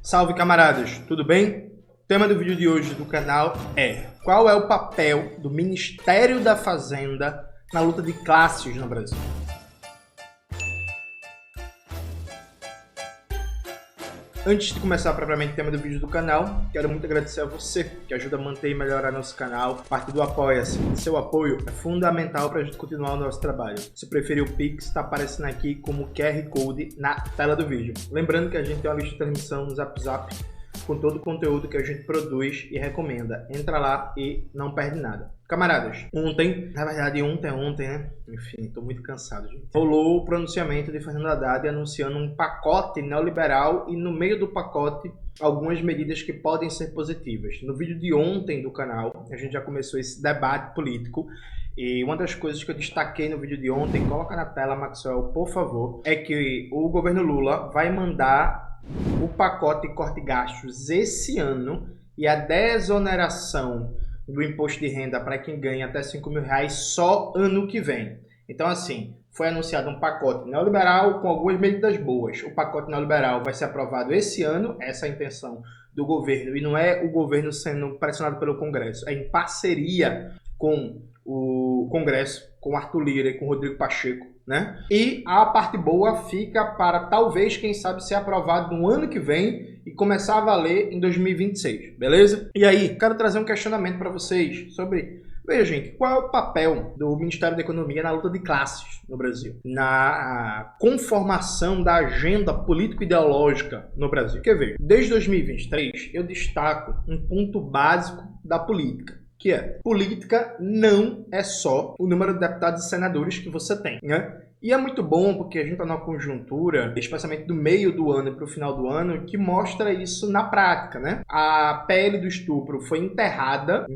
Salve camaradas, tudo bem? O tema do vídeo de hoje do canal é: qual é o papel do Ministério da Fazenda na luta de classes no Brasil? Antes de começar propriamente o tema do vídeo do canal, quero muito agradecer a você que ajuda a manter e melhorar nosso canal, parte do Apoia-se. Seu apoio é fundamental para a gente continuar o nosso trabalho. Se preferir o Pix, está aparecendo aqui como QR Code na tela do vídeo. Lembrando que a gente tem uma lista de transmissão no Zap com todo o conteúdo que a gente produz e recomenda. Entra lá e não perde nada. Camaradas, ontem, né? Enfim, tô muito cansado, gente. Rolou o pronunciamento de Fernando Haddad anunciando um pacote neoliberal e no meio do pacote algumas medidas que podem ser positivas. No vídeo de ontem do canal, a gente já começou esse debate político e uma das coisas que eu destaquei no vídeo de ontem, coloca na tela, Maxwell, por favor, é que o governo Lula vai mandar o pacote de corte de gastos esse ano e a desoneração do imposto de renda para quem ganha até R$5.000 só ano que vem. Então, assim, foi anunciado um pacote neoliberal com algumas medidas boas. O pacote neoliberal vai ser aprovado esse ano, essa é a intenção do governo, e não é o governo sendo pressionado pelo Congresso, é em parceria com o Congresso, com Arthur Lira e com Rodrigo Pacheco, né? E a parte boa fica para talvez, quem sabe, ser aprovado no ano que vem e começar a valer em 2026, beleza? E aí, quero trazer um questionamento para vocês sobre... Veja, gente, qual é o papel do Ministério da Economia na luta de classes no Brasil? Na conformação da agenda político-ideológica no Brasil? Quer ver? Desde 2023, eu destaco um ponto básico da política, que é: política não é só o número de deputados e senadores que você tem, né? E é muito bom porque a gente está numa conjuntura, especialmente do meio do ano para o final do ano, que mostra isso na prática, né? A PL do estupro foi enterrada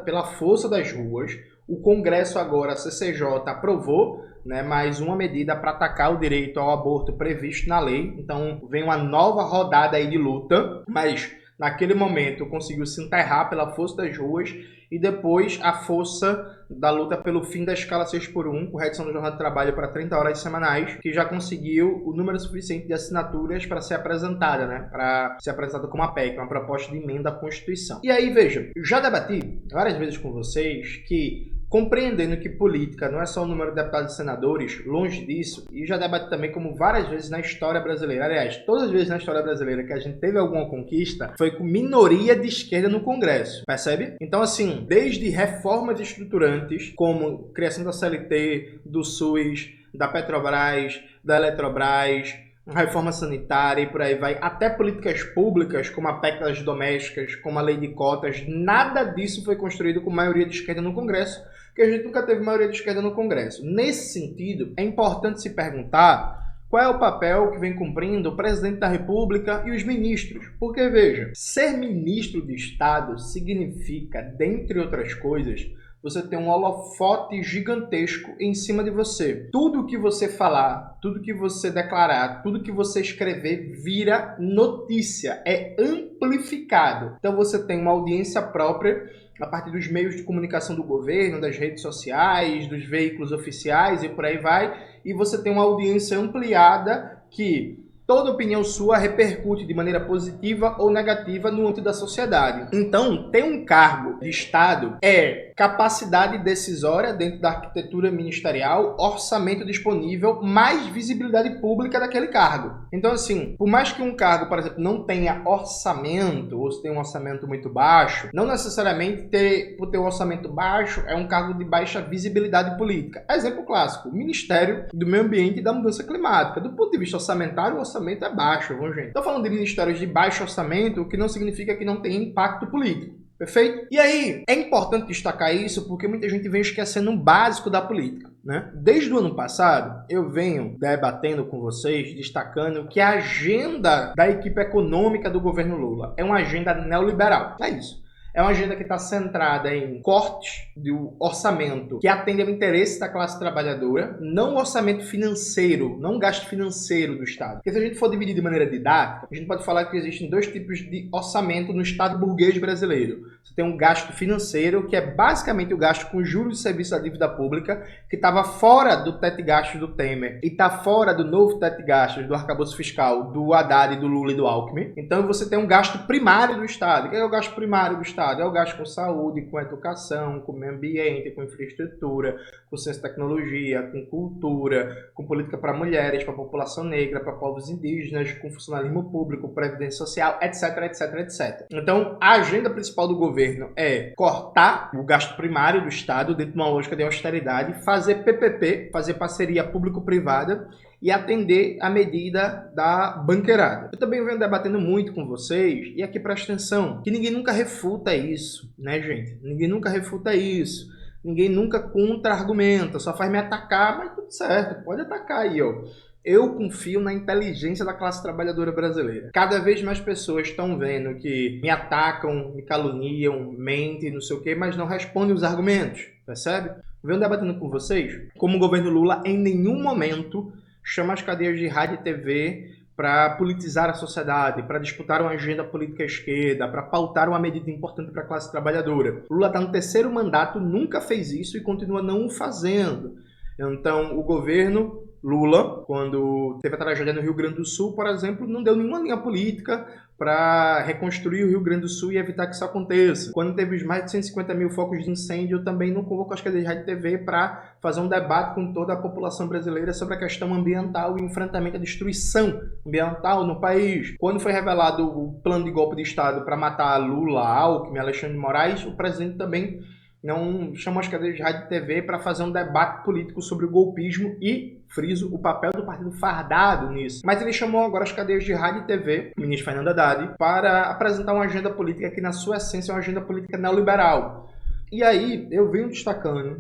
pela força das ruas. O Congresso agora, a CCJ, aprovou, né, mais uma medida para atacar o direito ao aborto previsto na lei. Então vem uma nova rodada aí de luta, mas naquele momento conseguiu se enterrar pela força das ruas e depois a força da luta pelo fim da escala 6x1, com redução do jornal de trabalho para 30 horas semanais, que já conseguiu o número suficiente de assinaturas para ser apresentada, né? Para ser apresentada como uma PEC, uma proposta de emenda à Constituição. E aí, veja, eu já debati várias vezes com vocês que, compreendendo que política não é só o número de deputados e senadores, longe disso, e já debati também como várias vezes na história brasileira, aliás, todas as vezes na história brasileira que a gente teve alguma conquista, foi com minoria de esquerda no Congresso, percebe? Então, assim, desde reformas estruturantes, como criação da CLT, do SUS, da Petrobras, da Eletrobras, reforma sanitária e por aí vai, até políticas públicas como a PEC das domésticas, como a lei de cotas, nada disso foi construído com maioria de esquerda no Congresso, porque a gente nunca teve maioria de esquerda no Congresso. Nesse sentido, é importante se perguntar qual é o papel que vem cumprindo o presidente da República e os ministros. Porque, veja, ser ministro de Estado significa, dentre outras coisas, você tem um holofote gigantesco em cima de você. Tudo que você falar, tudo que você declarar, tudo que você escrever vira notícia, é amplificado. Então você tem uma audiência própria a partir dos meios de comunicação do governo, das redes sociais, dos veículos oficiais e por aí vai. E você tem uma audiência ampliada que toda opinião sua repercute de maneira positiva ou negativa no âmbito da sociedade. Então, ter um cargo de Estado é capacidade decisória dentro da arquitetura ministerial, orçamento disponível, mais visibilidade pública daquele cargo. Então, assim, por mais que um cargo, por exemplo, não tenha orçamento, ou se tem um orçamento muito baixo, não necessariamente por ter um orçamento baixo é um cargo de baixa visibilidade política. Exemplo clássico: o Ministério do Meio Ambiente e da Mudança Climática. Do ponto de vista orçamentário, o orçamento é baixo, viu, gente? Estou falando de ministérios de baixo orçamento, o que não significa que não tem impacto político. Perfeito? E aí, é importante destacar isso porque muita gente vem esquecendo um básico da política, né? Desde o ano passado, eu venho debatendo com vocês, destacando que a agenda da equipe econômica do governo Lula é uma agenda neoliberal. É isso. É uma agenda que está centrada em cortes do orçamento que atende ao interesse da classe trabalhadora, não o orçamento financeiro, não o gasto financeiro do Estado. Porque se a gente for dividir de maneira didática, a gente pode falar que existem dois tipos de orçamento no Estado burguês brasileiro. Você tem um gasto financeiro, que é basicamente o gasto com juros e serviços da dívida pública, que estava fora do teto de gastos do Temer e está fora do novo teto de gastos do arcabouço fiscal do Haddad, do Lula e do Alckmin. Então você tem um gasto primário do Estado. O que é o gasto primário do Estado? É o gasto com saúde, com educação, com meio ambiente, com infraestrutura, com ciência e tecnologia, com cultura, com política para mulheres, para a população negra, para povos indígenas, com funcionalismo público, previdência social, etc, etc, etc. Então, a agenda principal do governo é cortar o gasto primário do Estado dentro de uma lógica de austeridade, fazer PPP, fazer parceria público-privada, e atender a medida da banqueirada. Eu também venho debatendo muito com vocês, e aqui presta atenção, que ninguém nunca refuta isso, né, gente? Ninguém nunca refuta isso. Ninguém nunca contra-argumenta, só faz me atacar, mas tudo certo, pode atacar aí, ó. Eu confio na inteligência da classe trabalhadora brasileira. Cada vez mais pessoas estão vendo que me atacam, me caluniam, mentem, não sei o quê, mas não respondem os argumentos, percebe? Venho debatendo com vocês como o governo Lula em nenhum momento chama as cadeias de rádio e TV para politizar a sociedade, para disputar uma agenda política à esquerda, para pautar uma medida importante para a classe trabalhadora. Lula está no terceiro mandato, nunca fez isso e continua não o fazendo. Então, o governo Lula, quando teve a tragédia no Rio Grande do Sul, por exemplo, não deu nenhuma linha política para reconstruir o Rio Grande do Sul e evitar que isso aconteça. Quando teve os mais de 150 mil focos de incêndio, também não convocou as cadeias de rádio e TV para fazer um debate com toda a população brasileira sobre a questão ambiental e o enfrentamento à destruição ambiental no país. Quando foi revelado o plano de golpe de Estado para matar Lula, Alckmin, Alexandre de Moraes, o presidente também não chamou as cadeias de rádio e TV para fazer um debate político sobre o golpismo e, friso, o papel do partido fardado nisso. Mas ele chamou agora as cadeias de rádio e TV, o ministro Fernando Haddad, para apresentar uma agenda política que, na sua essência, é uma agenda política neoliberal. E aí, eu venho destacando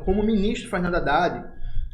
como o ministro Fernando Haddad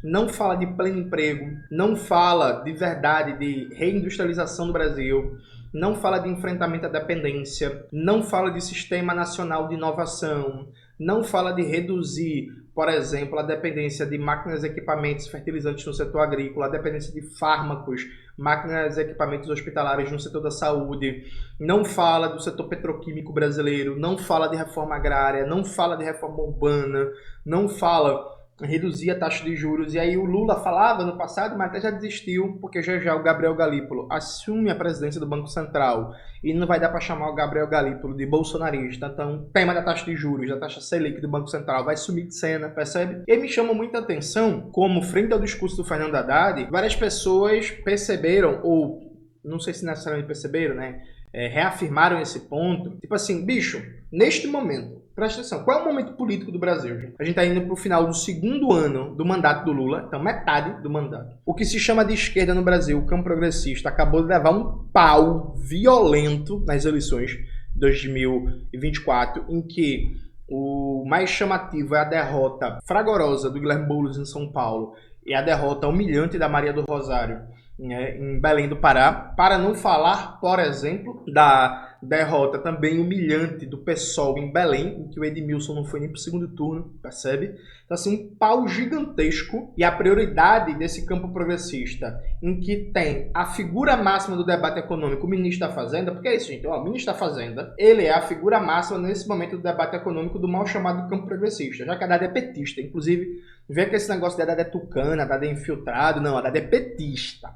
não fala de pleno emprego, não fala de verdade de reindustrialização do Brasil, não fala de enfrentamento à dependência, não fala de sistema nacional de inovação, não fala de reduzir, por exemplo, a dependência de máquinas, equipamentos, fertilizantes no setor agrícola, a dependência de fármacos, máquinas, equipamentos hospitalares no setor da saúde, não fala do setor petroquímico brasileiro, não fala de reforma agrária, não fala de reforma urbana, não fala reduzir a taxa de juros. E aí o Lula falava no passado, mas até já desistiu, porque já o Gabriel Galípolo assume a presidência do Banco Central e não vai dar para chamar o Gabriel Galípolo de bolsonarista. Então o tema da taxa de juros, da taxa Selic do Banco Central vai sumir de cena, percebe? E me chama muita atenção como, frente ao discurso do Fernando Haddad, várias pessoas perceberam, ou não sei se necessariamente perceberam, né, reafirmaram esse ponto, tipo assim, bicho, neste momento, presta atenção, qual é o momento político do Brasil, gente? A gente está indo para o final do segundo ano do mandato do Lula, então metade do mandato. O que se chama de esquerda no Brasil, o campo progressista, acabou de levar um pau violento nas eleições de 2024, em que o mais chamativo é a derrota fragorosa do Guilherme Boulos em São Paulo e a derrota humilhante da Maria do Rosário em Belém do Pará, para não falar, por exemplo, da derrota também humilhante do PSOL em Belém, em que o Edmilson não foi nem para o segundo turno, percebe? Então, assim, um pau gigantesco, e a prioridade desse campo progressista, em que tem a figura máxima do debate econômico, o ministro da Fazenda, porque é isso, gente, ó, o ministro da Fazenda, ele é a figura máxima nesse momento do debate econômico do mal chamado campo progressista, já que a Haddad é petista, inclusive, vê que esse negócio de Haddad é tucana, Haddad é infiltrado, não, Haddad é petista.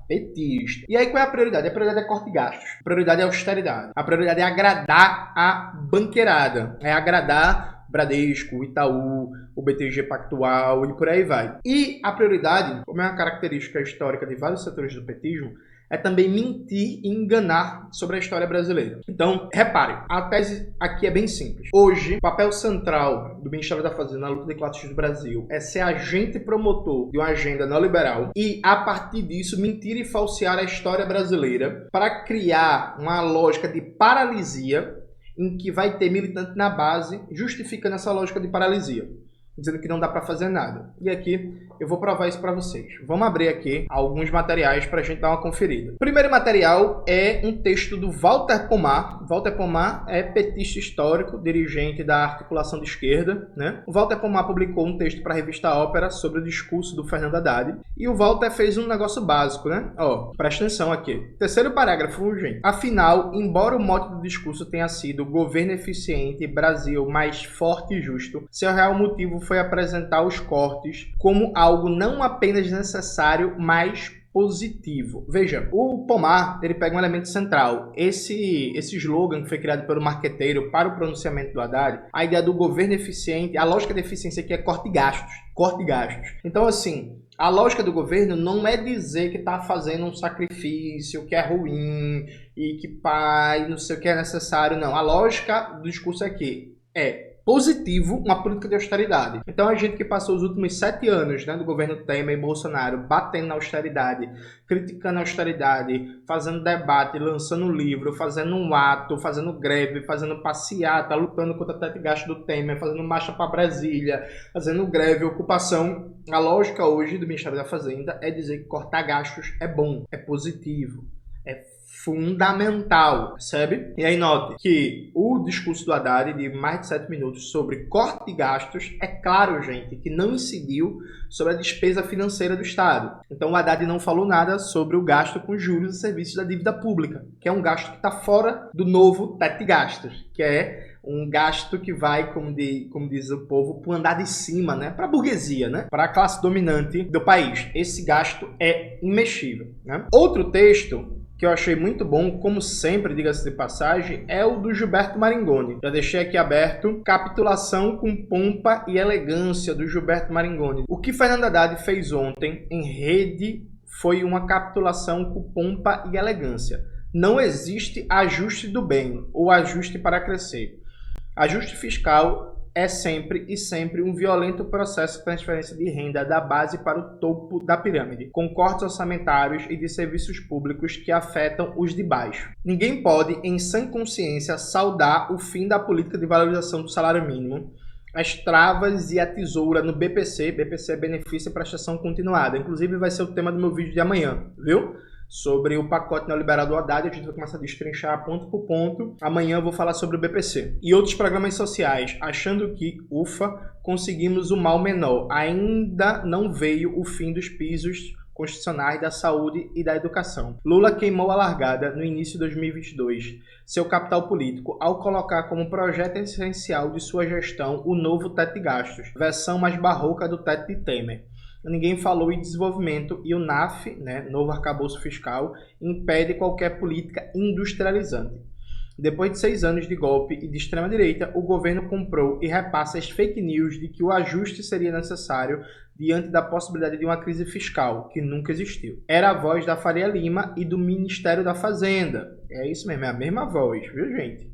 E aí qual é a prioridade? A prioridade é corte de gastos, a prioridade é austeridade, a prioridade é agradar a banqueirada, é agradar Bradesco, Itaú, o BTG Pactual e por aí vai. E a prioridade, como é uma característica histórica de vários setores do petismo, é também mentir e enganar sobre a história brasileira. Então, repare, a tese aqui é bem simples. Hoje, o papel central do Ministério da Fazenda na luta de classes do Brasil é ser agente promotor de uma agenda neoliberal e, a partir disso, mentir e falsear a história brasileira para criar uma lógica de paralisia em que vai ter militante na base justificando essa lógica de paralisia. dizendo que não dá para fazer nada. E aqui eu vou provar isso para vocês. Vamos abrir aqui alguns materiais para a gente dar uma conferida. O primeiro material é um texto do Walter Pomar. Walter Pomar é petista histórico, dirigente da articulação de esquerda, né? O Walter Pomar publicou um texto para a revista Ópera sobre o discurso do Fernando Haddad. E o Walter fez um negócio básico, né? Ó, presta atenção aqui. Terceiro parágrafo, gente. Afinal, embora o mote do discurso tenha sido governo eficiente, Brasil mais forte e justo, seu real motivo foi apresentar os cortes como algo não apenas necessário, mas positivo. Veja, o Pomar, ele pega um elemento central. Esse slogan que foi criado pelo marqueteiro para o pronunciamento do Haddad, a ideia do governo eficiente, a lógica de eficiência aqui é corte de gastos. Corte de gastos. Então, assim, a lógica do governo não é dizer que está fazendo um sacrifício, que é ruim e que pai, não sei o que é necessário, não. A lógica do discurso aqui é positivo uma política de austeridade. Então a gente que passou os últimos 7 anos, né, do governo Temer e Bolsonaro batendo na austeridade, criticando a austeridade, fazendo debate, lançando livro, fazendo um ato, fazendo greve, fazendo passeata, lutando contra o teto de gasto do Temer, fazendo marcha para Brasília, fazendo greve, ocupação. A lógica hoje do Ministério da Fazenda é dizer que cortar gastos é bom, é positivo, é fundamental, percebe? E aí note que o discurso do Haddad de mais de 7 minutos sobre corte de gastos, é claro, gente, que não incidiu sobre a despesa financeira do Estado. Então o Haddad não falou nada sobre o gasto com juros e serviços da dívida pública, que é um gasto que está fora do novo teto de gastos, que é um gasto que vai, como diz o povo, para o andar de cima, né? Para a burguesia, né? Para a classe dominante do país. Esse gasto é imexível, né? Outro texto que eu achei muito bom, como sempre, diga-se de passagem, é o do Gilberto Maringoni. Já deixei aqui aberto, Capitulação com Pompa e Elegância, do Gilberto Maringoni. O que Fernando Haddad fez ontem em rede foi uma capitulação com pompa e elegância. Não existe ajuste do bem ou ajuste para crescer. Ajuste fiscal é sempre um violento processo de transferência de renda da base para o topo da pirâmide, com cortes orçamentários e de serviços públicos que afetam os de baixo. Ninguém pode, em sã consciência, saudar o fim da política de valorização do salário mínimo, as travas e a tesoura no BPC. BPC é benefício e prestação continuada. Inclusive vai ser o tema do meu vídeo de amanhã, viu? Sobre o pacote neoliberal do Haddad, a gente vai começar a destrinchar ponto por ponto. Amanhã eu vou falar sobre o BPC. E outros programas sociais, achando que, ufa, conseguimos o mal menor. Ainda não veio o fim dos pisos constitucionais da saúde e da educação. Lula queimou a largada no início de 2022, seu capital político, ao colocar como projeto essencial de sua gestão o novo teto de gastos, versão mais barroca do teto de Temer. Ninguém falou em desenvolvimento e o NAF, né, novo arcabouço fiscal, impede qualquer política industrializante. Depois de 6 anos de golpe e de extrema-direita, o governo comprou e repassa as fake news de que o ajuste seria necessário diante da possibilidade de uma crise fiscal, que nunca existiu. Era a voz da Faria Lima e do Ministério da Fazenda. É isso mesmo, é a mesma voz, viu, gente?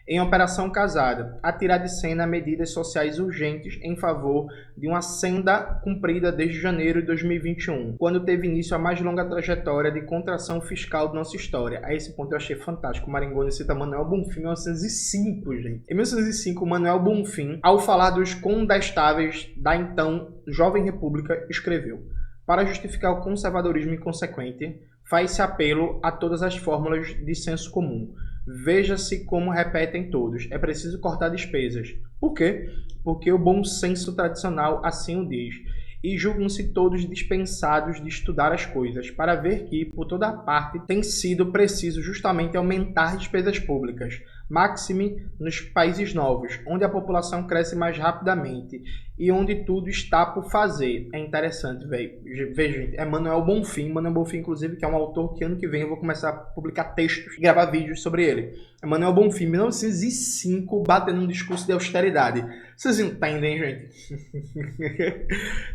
Em Operação Casada, a tirar de cena medidas sociais urgentes em favor de uma senda cumprida desde janeiro de 2021, quando teve início a mais longa trajetória de contração fiscal de nossa história. A esse ponto eu achei fantástico. O Maringoni cita Manuel Bonfim em 1905, gente. Em 1905, Manuel Bonfim, ao falar dos condestáveis da então Jovem República, escreveu: para justificar o conservadorismo inconsequente, faz-se apelo a todas as fórmulas de senso comum. Veja-se como repetem todos. É preciso cortar despesas. Por quê? Porque o bom senso tradicional assim o diz. E julgam-se todos dispensados de estudar as coisas, para ver que, por toda parte, tem sido preciso justamente aumentar despesas públicas, maxime nos países novos, onde a população cresce mais rapidamente e onde tudo está por fazer. É interessante, velho. Veja, gente, é Manuel Bonfim. Manuel Bonfim, inclusive, que é um autor que ano que vem eu vou começar a publicar textos e gravar vídeos sobre ele. É Manuel Bonfim, 1905, batendo um discurso de austeridade. Vocês entendem, gente?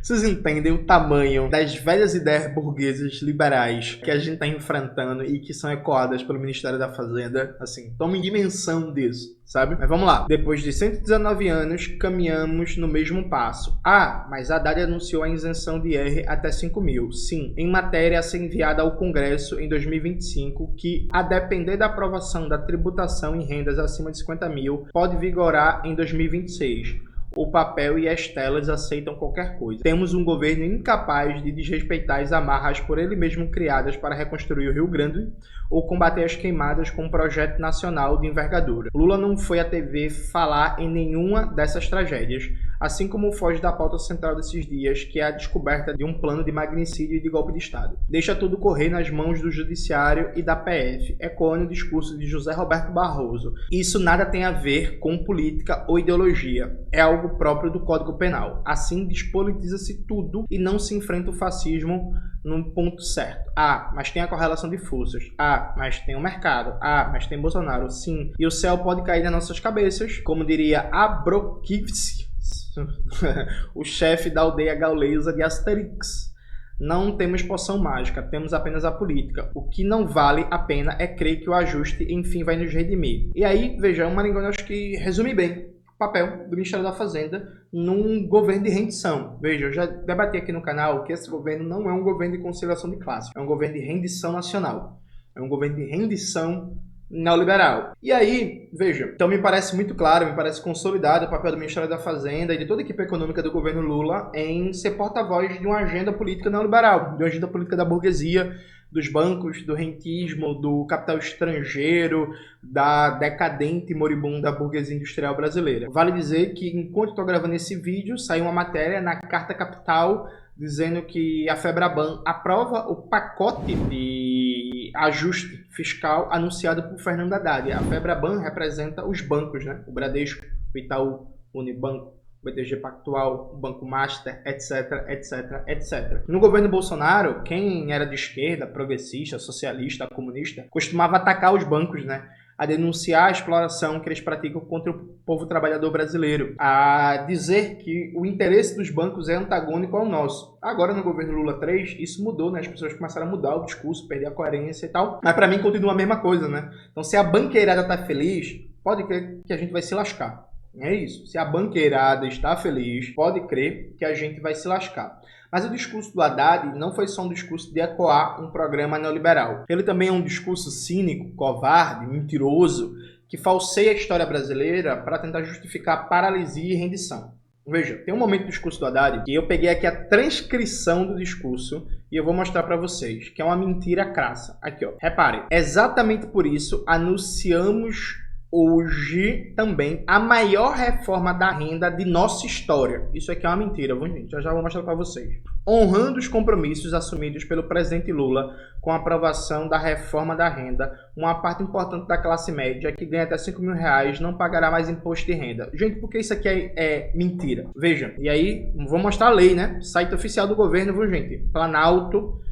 Vocês entendem o tamanho das velhas ideias burguesas liberais que a gente está enfrentando e que são ecoadas pelo Ministério da Fazenda? Assim, tomem dimensão disso, sabe? Mas vamos lá. Depois de 119 anos, caminhamos no mesmo passo. Ah, mas Haddad anunciou a isenção de IR até 5 mil. Sim, em matéria a ser enviada ao Congresso em 2025, que, a depender da aprovação da tributação em rendas acima de 50 mil, pode vigorar em 2026. o papel e as telas aceitam qualquer coisa. Temos um governo incapaz de desrespeitar as amarras por ele mesmo criadas para reconstruir o Rio Grande ou combater as queimadas com um projeto nacional de envergadura. Lula não foi à TV falar em nenhuma dessas tragédias, assim como foge da pauta central desses dias, que é a descoberta de um plano de magnicídio e de golpe de Estado. Deixa tudo correr nas mãos do Judiciário e da PF, ecoando o discurso de José Roberto Barroso. Isso nada tem a ver com política ou ideologia, é algo próprio do Código Penal. Assim, despolitiza-se tudo e não se enfrenta o fascismo num ponto certo. Ah, mas tem a correlação de forças. Ah, mas tem o mercado. Ah, mas tem Bolsonaro. Sim. E o céu pode cair nas nossas cabeças, como diria Abrokivski, o chefe da aldeia gaulesa de Asterix. Não temos poção mágica, temos apenas a política. O que não vale a pena é crer que o ajuste, enfim, vai nos redimir. E aí, veja, o Maringoni acho que resume bem o papel do Ministério da Fazenda num governo de rendição. Veja, eu já debati aqui no canal que esse governo não é um governo de conciliação de classe, é um governo de rendição nacional. É um governo de rendição neoliberal. E aí, veja, então me parece muito claro, me parece consolidado o papel do Ministério da Fazenda e de toda a equipe econômica do governo Lula em ser porta-voz de uma agenda política neoliberal, de uma agenda política da burguesia, dos bancos, do rentismo, do capital estrangeiro, da decadente e moribunda burguesia industrial brasileira. Vale dizer que, enquanto estou gravando esse vídeo, saiu uma matéria na Carta Capital dizendo que a Febraban aprova o pacote de ajuste fiscal anunciado por Fernando Haddad. A Febraban representa os bancos, né? O Bradesco, o Itaú, o Unibanco, o BTG Pactual, o Banco Master, etc, etc, etc. No governo Bolsonaro, quem era de esquerda, progressista, socialista, comunista, costumava atacar os bancos, né? A denunciar a exploração que eles praticam contra o povo trabalhador brasileiro, a dizer que o interesse dos bancos é antagônico ao nosso. Agora, no governo Lula 3, isso mudou, né? As pessoas começaram a mudar o discurso, perder a coerência e tal. Mas para mim continua a mesma coisa, né? Então, se a banqueirada tá feliz, pode crer que a gente vai se lascar. É isso. Se a banqueirada está feliz, pode crer que a gente vai se lascar. Mas o discurso do Haddad não foi só um discurso de ecoar um programa neoliberal. Ele também é um discurso cínico, covarde, mentiroso, que falseia a história brasileira para tentar justificar paralisia e rendição. Veja, tem um momento do discurso do Haddad que eu peguei aqui a transcrição do discurso e eu vou mostrar para vocês, que é uma mentira crassa. Aqui, ó. Reparem, exatamente por isso anunciamos hoje também a maior reforma da renda de nossa história. Isso aqui é uma mentira, gente. Já vou mostrar para vocês. Honrando os compromissos assumidos pelo presidente Lula com a aprovação da reforma da renda, uma parte importante da classe média que ganha até R$5.000 não pagará mais imposto de renda. Gente, por que isso aqui é mentira? Veja, e aí vou mostrar a lei, né? Site oficial do governo, viu, gente? Planalto.gov.br.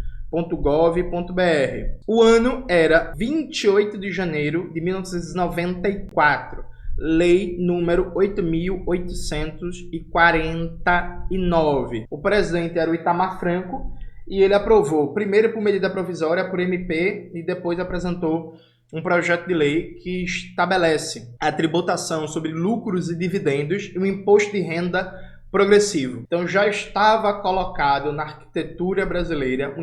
O ano era 28 de janeiro de 1994. Lei número 8.849. O presidente era o Itamar Franco e ele aprovou primeiro por medida provisória, por MP, e depois apresentou um projeto de lei que estabelece a tributação sobre lucros e dividendos e o imposto de renda progressivo. Então já estava colocado na arquitetura brasileira,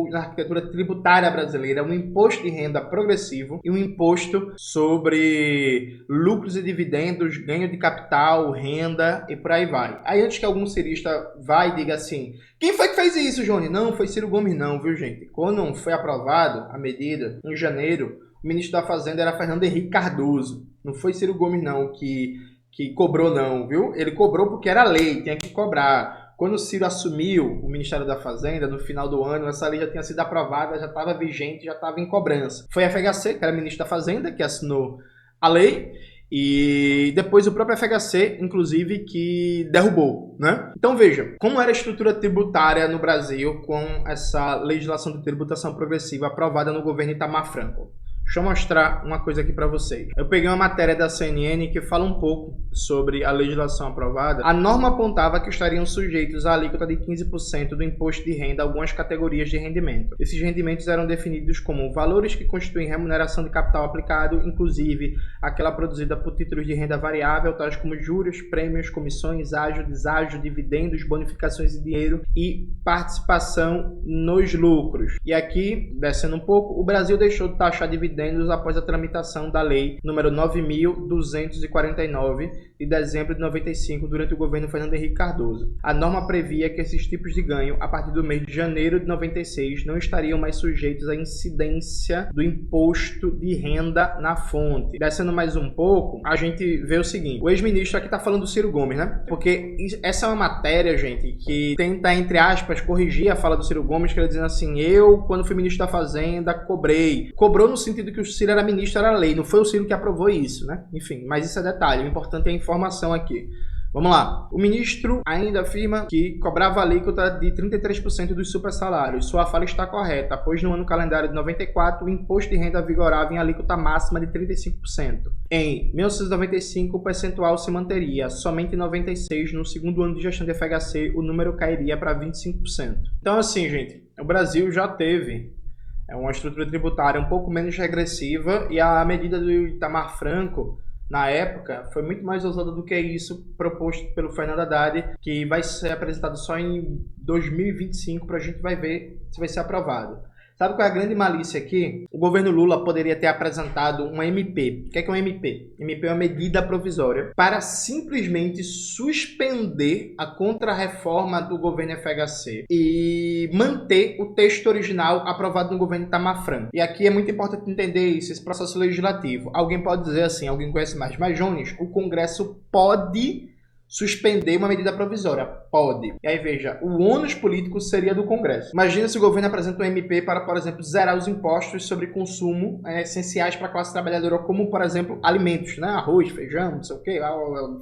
na arquitetura tributária brasileira, um imposto de renda progressivo e um imposto sobre lucros e dividendos, ganho de capital, renda e por aí vai. Aí antes que algum cirista vá e diga assim, quem foi que fez isso, Johnny? Não, foi Ciro Gomes não, viu, gente? Quando foi aprovado a medida, em janeiro, o ministro da Fazenda era Fernando Henrique Cardoso. Não foi Ciro Gomes não que cobrou não, viu? Ele cobrou porque era lei, tinha que cobrar. Quando o Ciro assumiu o Ministério da Fazenda, no final do ano, essa lei já tinha sido aprovada, já estava vigente, já estava em cobrança. Foi a FHC, que era ministro da Fazenda, que assinou a lei, e depois o próprio FHC, inclusive, que derrubou, né? Então veja, como era a estrutura tributária no Brasil com essa legislação de tributação progressiva aprovada no governo Itamar Franco. Deixa eu mostrar uma coisa aqui para vocês. Eu peguei uma matéria da CNN que fala um pouco sobre a legislação aprovada. A norma apontava que estariam sujeitos à alíquota de 15% do imposto de renda algumas categorias de rendimento. Esses rendimentos eram definidos como valores que constituem remuneração de capital aplicado, inclusive aquela produzida por títulos de renda variável, tais como juros, prêmios, comissões, ágio, deságio, dividendos, bonificações de dinheiro e participação nos lucros. E aqui, descendo um pouco, o Brasil deixou de taxar dividendos dividendos após a tramitação da Lei número 9.249, de dezembro de 95, durante o governo Fernando Henrique Cardoso. A norma previa que esses tipos de ganho, a partir do mês de janeiro de 96, não estariam mais sujeitos à incidência do imposto de renda na fonte. Descendo mais um pouco, a gente vê o seguinte: o ex-ministro aqui está falando do Ciro Gomes, né? Porque essa é uma matéria, gente, que tenta, entre aspas, corrigir a fala do Ciro Gomes, que ele dizendo assim: eu, quando fui ministro da Fazenda, cobrei. Cobrou no sentido que o Ciro era ministro, era lei. Não foi o Ciro que aprovou isso, né? Enfim, mas isso é detalhe. O importante é a informação aqui. Vamos lá. O ministro ainda afirma que cobrava a alíquota de 33% dos supersalários. Sua fala está correta, pois no ano calendário de 94, o imposto de renda vigorava em alíquota máxima de 35%. Em 1995, o percentual se manteria. Somente em 96, no segundo ano de gestão de FHC, o número cairia para 25%. Então, assim, gente, o Brasil já teve uma estrutura tributária um pouco menos regressiva, e a medida do Itamar Franco, na época, foi muito mais ousada do que isso proposto pelo Fernando Haddad, que vai ser apresentado só em 2025, para a gente vai ver se vai ser aprovado. Sabe qual é a grande malícia aqui? O governo Lula poderia ter apresentado um MP. O que é um MP? MP é uma medida provisória para simplesmente suspender a contrarreforma do governo FHC e manter o texto original aprovado no governo Itamar Franco. E aqui é muito importante entender isso, esse processo legislativo. Alguém pode dizer assim, alguém conhece mais, mas Jones, o Congresso pode suspender uma medida provisória. Pode. E aí, veja, o ônus político seria do Congresso. Imagina se o governo apresenta um MP para, por exemplo, zerar os impostos sobre consumo essenciais para a classe trabalhadora, como, por exemplo, alimentos, né? Arroz, feijão, não sei o quê,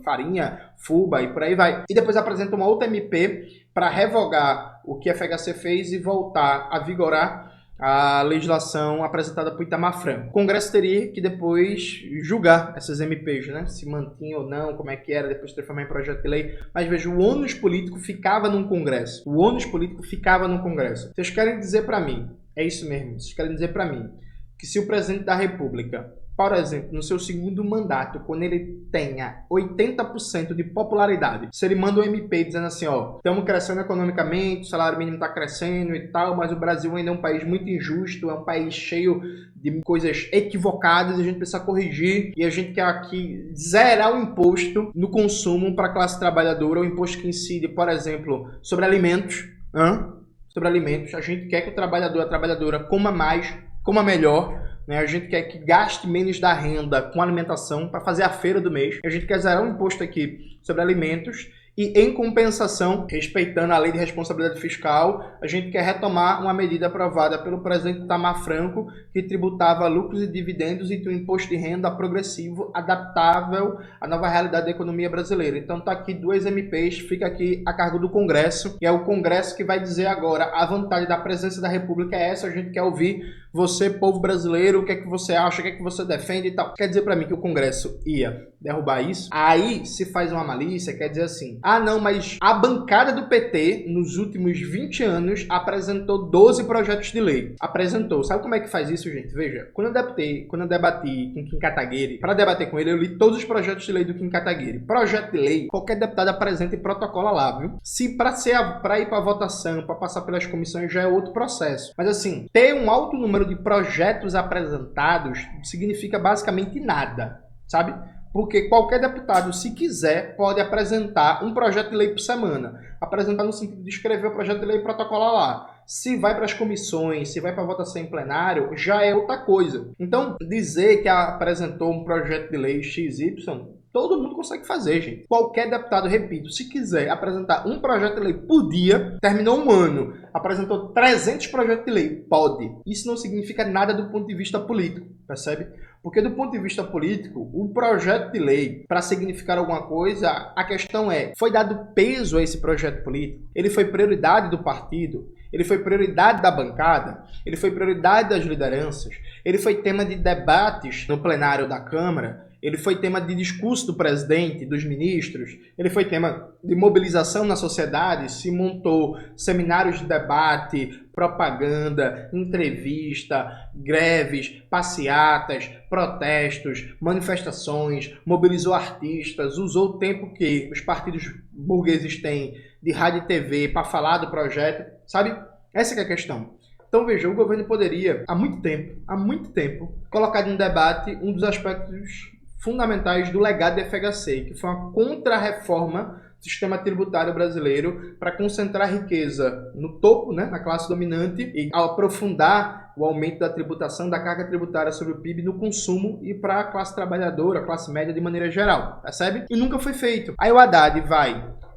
farinha, fubá e por aí vai. E depois apresenta uma outra MP para revogar o que a FHC fez e voltar a vigorar a legislação apresentada por Itamar Franco. O Congresso teria que depois julgar essas MPs, né? Se mantinha ou não, como é que era, depois transformar em projeto de lei. Mas veja, o ônus político ficava no Congresso. O ônus político ficava no Congresso. Vocês querem dizer para mim, é isso mesmo, vocês querem dizer para mim que se o presidente da República, por exemplo, no seu segundo mandato, quando ele tenha 80% de popularidade, se ele manda um MP dizendo assim, ó, estamos crescendo economicamente, o salário mínimo está crescendo e tal, mas o Brasil ainda é um país muito injusto, é um país cheio de coisas equivocadas, a gente precisa corrigir e a gente quer aqui zerar o imposto no consumo para a classe trabalhadora, o imposto que incide, por exemplo, sobre alimentos, sobre alimentos, a gente quer que o trabalhador, a trabalhadora coma mais, coma melhor, né? A gente quer que gaste menos da renda com alimentação para fazer a feira do mês. A gente quer zerar um imposto aqui sobre alimentos e, em compensação, respeitando a lei de responsabilidade fiscal, a gente quer retomar uma medida aprovada pelo presidente Itamar Franco, que tributava lucros e dividendos e um imposto de renda progressivo, adaptável à nova realidade da economia brasileira. Então tá aqui duas MPs, fica aqui a cargo do Congresso, e é o Congresso que vai dizer agora a vantagem da presença da República é essa, a gente quer ouvir você, povo brasileiro, o que é que você acha, o que é que você defende e tal. Quer dizer para mim que o Congresso ia derrubar isso? Aí se faz uma malícia, quer dizer assim, ah não, mas a bancada do PT, nos últimos 20 anos, apresentou 12 projetos de lei. Apresentou. Sabe como é que faz isso, gente? Veja, quando eu debati com Kim Kataguiri, para debater com ele, eu li todos os projetos de lei do Kim Kataguiri. Projeto de lei, qualquer deputado apresenta e protocola lá, viu? Se para ir para votação, para passar pelas comissões, já é outro processo. Mas assim, ter um alto número de projetos apresentados significa basicamente nada, sabe? Porque qualquer deputado, se quiser, pode apresentar um projeto de lei por semana. Apresentar no sentido de escrever o projeto de lei e protocolar lá. Se vai para as comissões, se vai para a votação em plenário, já é outra coisa. Então, dizer que apresentou um projeto de lei XY, todo mundo consegue fazer, gente. Qualquer deputado, repito, se quiser apresentar um projeto de lei por dia, terminou um ano, apresentou 300 projetos de lei, pode. Isso não significa nada do ponto de vista político, percebe? Porque do ponto de vista político, o projeto de lei, para significar alguma coisa, a questão é, foi dado peso a esse projeto político? Ele foi prioridade do partido? Ele foi prioridade da bancada? Ele foi prioridade das lideranças? Ele foi tema de debates no plenário da Câmara? Ele foi tema de discurso do presidente, dos ministros, ele foi tema de mobilização na sociedade, se montou seminários de debate, propaganda, entrevista, greves, passeatas, protestos, manifestações, mobilizou artistas, usou o tempo que os partidos burgueses têm de rádio e TV para falar do projeto, sabe? Essa que é a questão. Então veja, o governo poderia, há muito tempo, colocar em debate um dos aspectos fundamentais do legado do FHC, que foi uma contra-reforma do sistema tributário brasileiro para concentrar riqueza no topo, né, na classe dominante, e aprofundar o aumento da tributação, da carga tributária sobre o PIB no consumo e para a classe trabalhadora, a classe média de maneira geral, percebe? E nunca foi feito. Aí o Haddad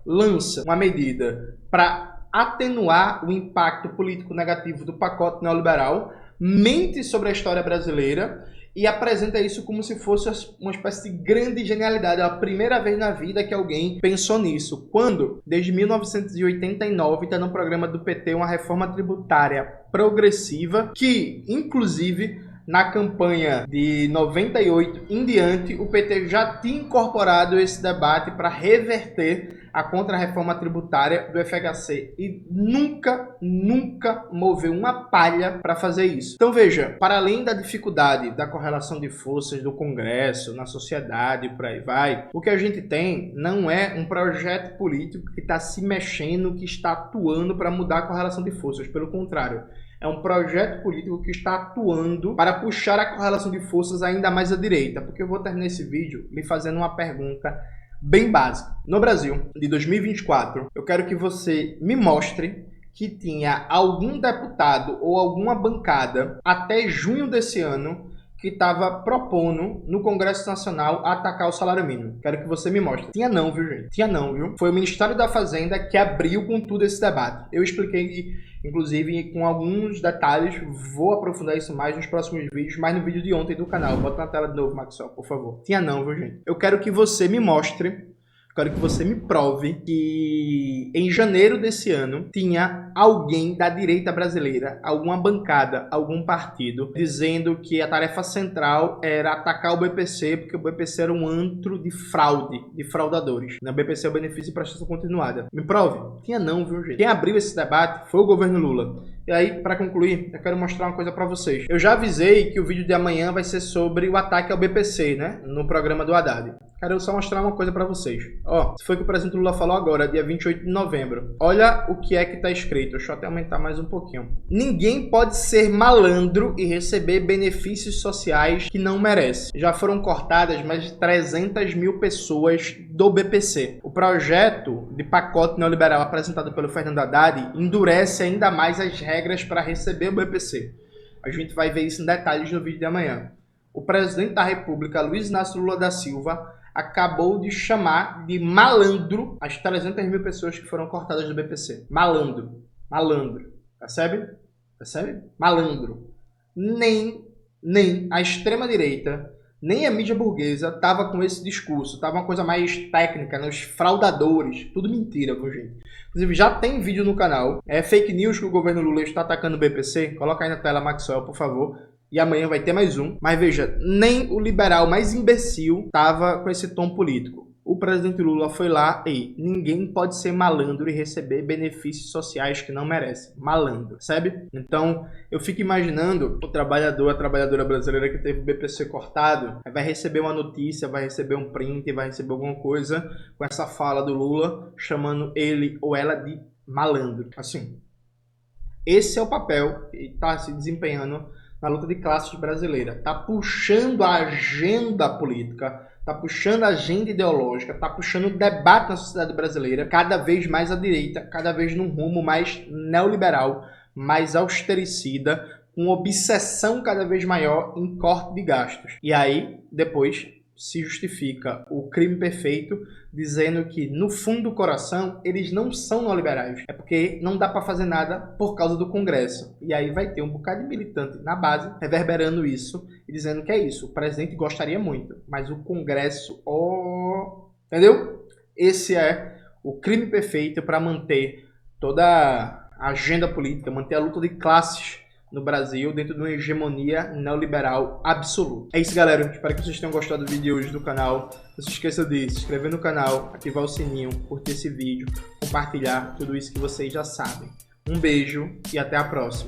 lança uma medida para atenuar o impacto político negativo do pacote neoliberal, mente sobre a história brasileira e apresenta isso como se fosse uma espécie de grande genialidade. É a primeira vez na vida que alguém pensou nisso. Quando, desde 1989, está no programa do PT uma reforma tributária progressiva que, inclusive, na campanha de 98 em diante, o PT já tinha incorporado esse debate para reverter a contra-reforma tributária do FHC e nunca moveu uma palha para fazer isso. Então veja, para além da dificuldade da correlação de forças do Congresso, na sociedade e por aí vai, o que a gente tem não é um projeto político que está se mexendo, que está atuando para mudar a correlação de forças, pelo contrário. É um projeto político que está atuando para puxar a correlação de forças ainda mais à direita, porque eu vou terminar esse vídeo lhe fazendo uma pergunta bem básica. No Brasil, de 2024, eu quero que você me mostre que tinha algum deputado ou alguma bancada até junho desse ano que estava propondo no Congresso Nacional atacar o salário mínimo. Quero que você me mostre. Tinha não, viu, gente? Tinha não, viu? Foi o Ministério da Fazenda que abriu com tudo esse debate. Eu expliquei, inclusive, com alguns detalhes. Vou aprofundar isso mais nos próximos vídeos, mas no vídeo de ontem do canal. Bota na tela de novo, Maxwell, por favor. Tinha não, viu, gente? Eu quero que você me mostre, quero que você me prove que em janeiro desse ano tinha alguém da direita brasileira, alguma bancada, algum partido, dizendo que a tarefa central era atacar o BPC, porque o BPC era um antro de fraude, de fraudadores. O BPC é o benefício de prestação continuada. Me prove. Tinha não, viu, gente? Quem abriu esse debate foi o governo Lula. E aí, para concluir, eu quero mostrar uma coisa para vocês. Eu já avisei que o vídeo de amanhã vai ser sobre o ataque ao BPC, né? No programa do Haddad. Quero só mostrar uma coisa para vocês. Ó, isso foi o que o presidente Lula falou agora, dia 28 de novembro. Olha o que é que tá escrito. Deixa eu até aumentar mais um pouquinho. Ninguém pode ser malandro e receber benefícios sociais que não merece. Já foram cortadas mais de 300 mil pessoas do BPC. O projeto de pacote neoliberal apresentado pelo Fernando Haddad endurece ainda mais as regras para receber o BPC. A gente vai ver isso em detalhes no vídeo de amanhã. O presidente da República, Luiz Inácio Lula da Silva, acabou de chamar de malandro as 300 mil pessoas que foram cortadas do BPC. Malandro. Malandro. Percebe? Percebe? Malandro. Nem a extrema-direita, nem a mídia burguesa estava com esse discurso. Estava uma coisa mais técnica, né? Os fraudadores. Tudo mentira, viu, gente? Inclusive, já tem vídeo no canal. É fake news que o governo Lula está atacando o BPC. Coloca aí na tela, Maxwell, por favor. E amanhã vai ter mais um. Mas veja, nem o liberal mais imbecil estava com esse tom político. O presidente Lula foi lá e ninguém pode ser malandro e receber benefícios sociais que não merece. Malandro, sabe? Então, eu fico imaginando o trabalhador, a trabalhadora brasileira que teve o BPC cortado, vai receber uma notícia, vai receber um print, vai receber alguma coisa com essa fala do Lula, chamando ele ou ela de malandro. Assim, esse é o papel que está se desempenhando na luta de classes brasileira. Está puxando a agenda política, está puxando a agenda ideológica, está puxando o debate na sociedade brasileira cada vez mais à direita, cada vez num rumo mais neoliberal, mais austericida, com obsessão cada vez maior em corte de gastos. E aí, depois, se justifica o crime perfeito, dizendo que, no fundo do coração, eles não são neoliberais. É porque não dá para fazer nada por causa do Congresso. E aí vai ter um bocado de militante na base, reverberando isso e dizendo que é isso. O presidente gostaria muito, mas o Congresso... Entendeu? Esse é o crime perfeito para manter toda a agenda política, manter a luta de classes no Brasil dentro de uma hegemonia neoliberal absoluta. É isso, galera. Espero que vocês tenham gostado do vídeo de hoje do canal. Não se esqueça de se inscrever no canal, ativar o sininho, curtir esse vídeo, compartilhar tudo isso que vocês já sabem. Um beijo e até a próxima.